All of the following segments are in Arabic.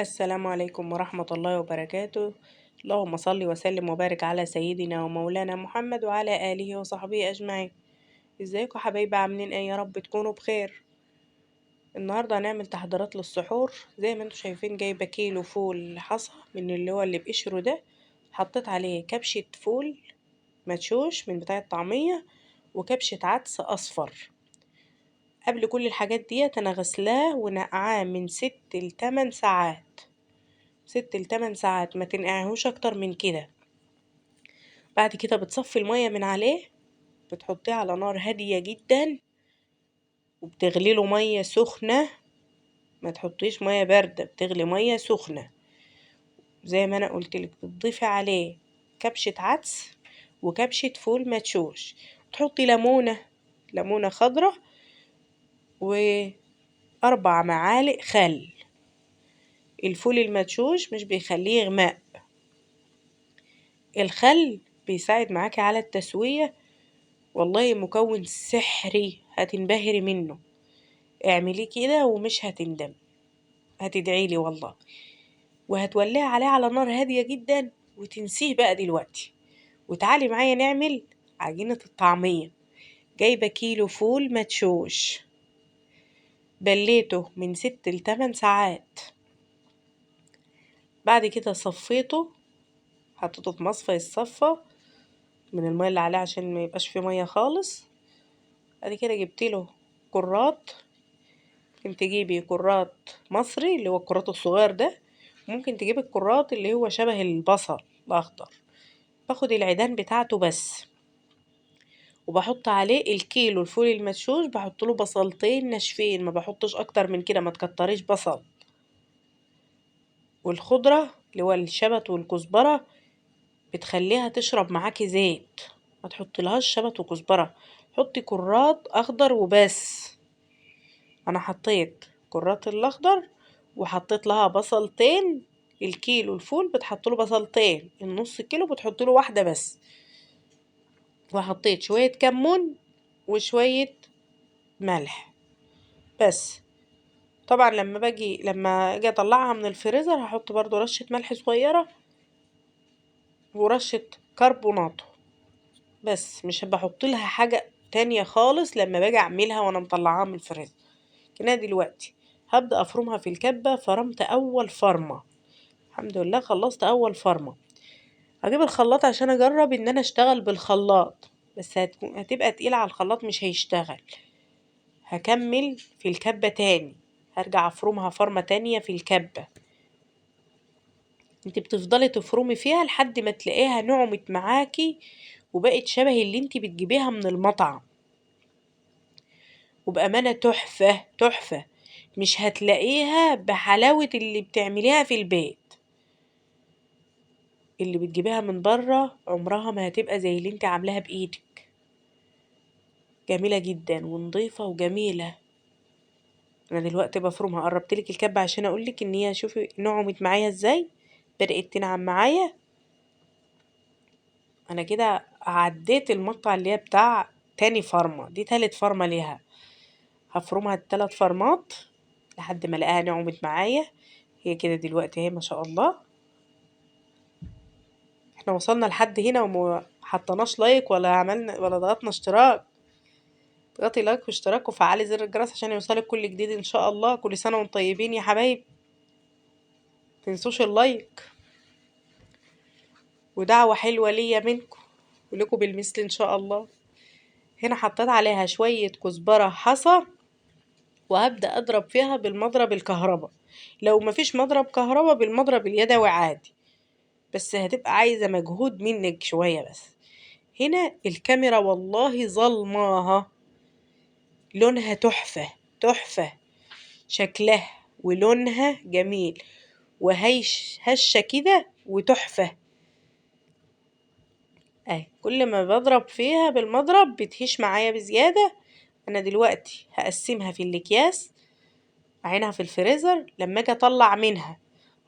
السلام عليكم ورحمة الله وبركاته. اللهم صل وسلم وبارك على سيدنا ومولانا محمد وعلى آله وصحبه أجمعين. ازيكم حبايبي، عاملين ايه؟ يا رب تكونوا بخير. النهاردة هنعمل تحضيرات للسحور. زي ما انتوا شايفين جايبة كيلو فول حصى من اللي بقشره ده. حطيت عليه كبشة فول مدشوش من بتاع الطعمية وكبشة عدس أصفر. قبل كل الحاجات ديت أنا غسلاه ونقعاه من 6 ل8 ساعات. 6 ل8 ساعات، ما تنقعهوش اكتر من كده. بعد كده بتصفي المية من عليه، بتحطيه على نار هادية جدا وبتغلي له مية سخنة. ما تحطيش مية باردة، بتغلي مية سخنة زي ما انا قلتلك. بتضيفي عليه كبشة عدس وكبشة فول مدشوش، تحطي ليمونة خضرة و4 معالق خل. الفول المدشوش مش بيخليه يغمق، الخل بيساعد معاكي على التسوية. والله مكون سحري هتنبهري منه. اعمليه كده ومش هتندم، هتدعيلي والله. وهتوليه عليه على نار هادية جدا وتنسيه بقى دلوقتي. وتعالي معايا نعمل عجينة الطعمية. جايبة كيلو فول مدشوش، بليته من 6 ل8 ساعات. بعد كده صفيته، حطيته في مصفى يتصفى من المية اللي عليه عشان ما يبقاش فيه مية خالص. بعد كده جبتله كرات. ممكن تجيبي كرات مصري اللي هو الكرات الصغير ده، ممكن تجيبي الكرات اللي هو شبه البصل الأخضر. باخد العيدان بتاعته بس، وبحط عليه الكيلو الفول المدشوش، بحط له بصلتين ناشفين، ما بحطش اكتر من كده، ما تكتريش بصل. والخضرة اللي هو الشبت والكزبرة بتخليها تشرب معاكي زيت، ما تحطلهاش شبت وكزبرة، حطي كرات اخضر وبس. انا حطيت كرات الاخضر وحطيت لها بصلتين. الكيلو الفول بتحط له بصلتين، النص كيلو بتحط له واحدة بس. وحطيت شوية كمون وشوية ملح بس. طبعا لما اجي اطلعها من الفريزر هحط برضو رشة ملح صغيرة ورشة كربوناتو بس. مش بحط لها حاجة تانية خالص لما باجي اعملها وانا مطلعاها من الفريزر. كده دلوقتي هبدأ افرمها في الكبة. فرمت اول فرمة، الحمد لله خلصت اول فرمة. هجيب الخلاط عشان اجرب ان انا اشتغل بالخلاط، بس هتبقى تقيلة على الخلاط مش هيشتغل. هكمل في الكبة تاني، هرجع افرمها فرمة تانية في الكبة. انت بتفضلي تفرمي فيها لحد ما تلاقيها نعمت معاكي وبقت شبه اللي انت بتجيبيها من المطعم. وبأمانة تحفة تحفة، مش هتلاقيها بحلاوة اللي بتعمليها في البيت. اللي بتجيبيها من بره عمرها ما هتبقى زي اللي انت عاملاها بإيدك. جميلة جدا ونظيفة وجميلة. انا دلوقتي بفرمها، قربتلك الكبة عشان اقولك ان هي، شوفي نعمت معايا ازاي، بدأت تنعم معايا. انا كده عديت المقطع اللي هي بتاع تاني فرمة، دي تالت فرمة ليها. هفرمها ال3 فرمات لحد ما الاقيها نعمت معايا. هي كده دلوقتي اهي ما شاء الله. احنا وصلنا لحد هنا وما حطناش لايك ولا عملنا ولا ضغطنا اشتراك. اضغطي لايك واشتراك وفعلي زر الجرس عشان يوصلك كل جديد ان شاء الله. كل سنة وانتم طيبين يا حبايب، متنسوش اللايك. ودعوة حلوة ليا منكم ولكم بالمثل ان شاء الله. هنا حطيت عليها شوية كزبرة حصى، وهبدأ أضرب فيها بالمضرب الكهرباء. لو مفيش مضرب كهرباء بالمضرب اليدوي عادي، بس هتبقى عايزة مجهود منك شوية بس. هنا الكاميرا والله ظلماها، لونها تحفة تحفة، شكلها ولونها جميل وهيش هشة كده وتحفة. كل ما بضرب فيها بالمضرب بتهش معايا بزيادة. انا دلوقتي هقسمها في الاكياس، اعينها في الفريزر. لما اجي اطلع منها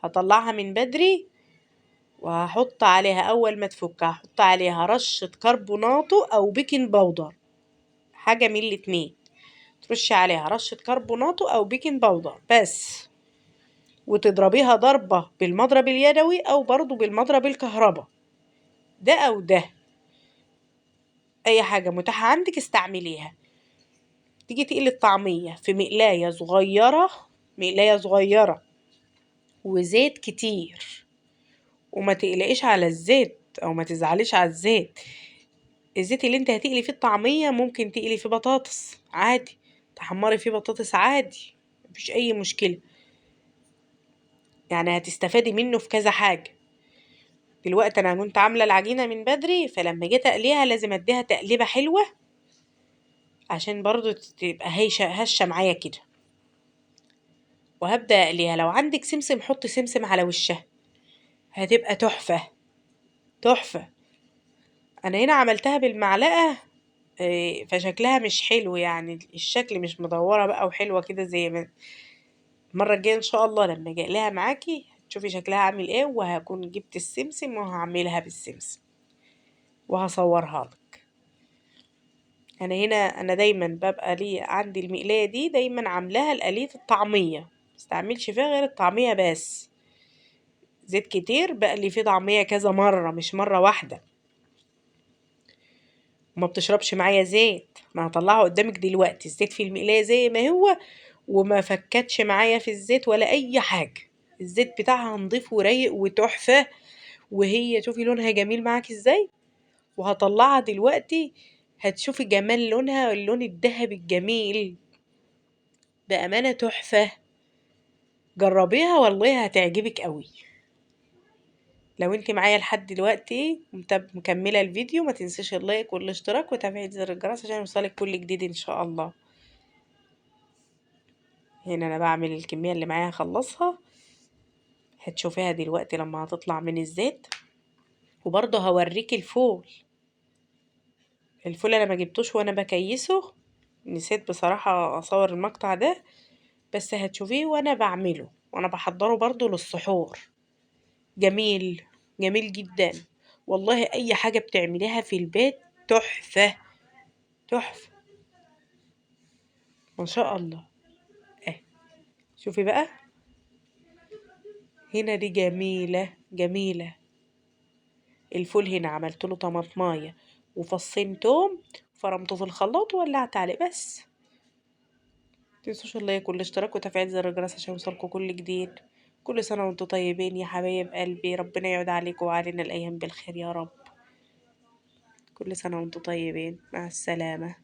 هطلعها من بدري، وهحط عليها اول ما تفك هحط عليها رشة كربوناتو او بيكنج باودر، حاجة من الاتنين. ترشي عليها رشة كربوناتو او بيكنج باودر بس، وتضربيها ضربة بالمضرب اليدوي أو برضو بالمضرب الكهرباء، ده أو ده، أي حاجة متاحة عندك استعمليها. تيجي تقلي الطعمية في مقلاية صغيرة، مقلاية صغيرة وزيت كتير، وما تقلقيش على الزيت أو ما تزعليش على الزيت. الزيت اللي انت هتقلي فيه الطعمية ممكن تقلي فيه بطاطس عادي، تحمري فيه بطاطس عادي، مفيش أي مشكلة، يعني هتستفادي منه في كذا حاجة. دلوقتي أنا كنت عاملة العجينة من بدري، فلما جيت أقليها لازم أديها تقليبة حلوة عشان برضو تبقى هشة معايا كده. وهبدأ أقليها، لو عندك سمسم حطي سمسم على وشها، هتبقى تحفة تحفة. أنا هنا عملتها بالمعلقة، فشكلها مش حلو، يعني الشكل مش مدورة بقى وحلوة كده زي ما المرة الجاية إن شاء الله لما أجي أقليها معاكي تشوفي شكلها عامل إيه، وهكون جبت السمسم وهعملها بالسمسم وهصورها لك. أنا دايما ببقى لي عندي المقلاية دي دايما عاملاها لقلية الطعمية، مستعملش فيها غير الطعمية بس. زيت كتير بقلي فيه طعمية كذا مرة مش مرة واحدة، وما بتشربش معايا زيت. ما هطلعه قدامك دلوقتي الزيت في المقلاية زي ما هو، وما فكتش معايا في الزيت ولا أي حاجة. الزيت بتاعها نضيف ورايق وتحفة، وهي شوفي لونها جميل معاكي ازاي. وهطلعها دلوقتي هتشوفي جمال لونها، اللون الذهبي الجميل، بأمانة تحفة. جربيها والله هتعجبك قوي. لو انت معايا لحد دلوقتي مكملة الفيديو، ما تنسيش اللايك والاشتراك وتفعيل زر الجرس عشان يوصلك كل جديد ان شاء الله. هنا انا بعمل الكمية اللي معايا هخلصها، هتشوفيها دلوقتي لما هتطلع من الزيت. وبرضه هوريكي الفول. الفول انا ما جبتوش وانا بكيسه، نسيت بصراحة اصور المقطع ده، بس هتشوفيه وانا بعمله وانا بحضره برضه للسحور. جميل، جميل جدا والله. اي حاجة بتعمليها في البيت تحفة تحفة ما شاء الله. اه شوفي بقى، هنا دي جميلة جميلة. الفول هنا عملت له طماطمايه وفصين توم، فرمته في الخلاط وولعت عليه بس. متنسوش اللايك والاشتراك وتفعيل زر الجرس عشان يوصلكوا كل جديد. كل سنة وانتم طيبين يا حبايب قلبي، ربنا يعود عليكم وعلينا الأيام بالخير يا رب. كل سنة وانتم طيبين، مع السلامة.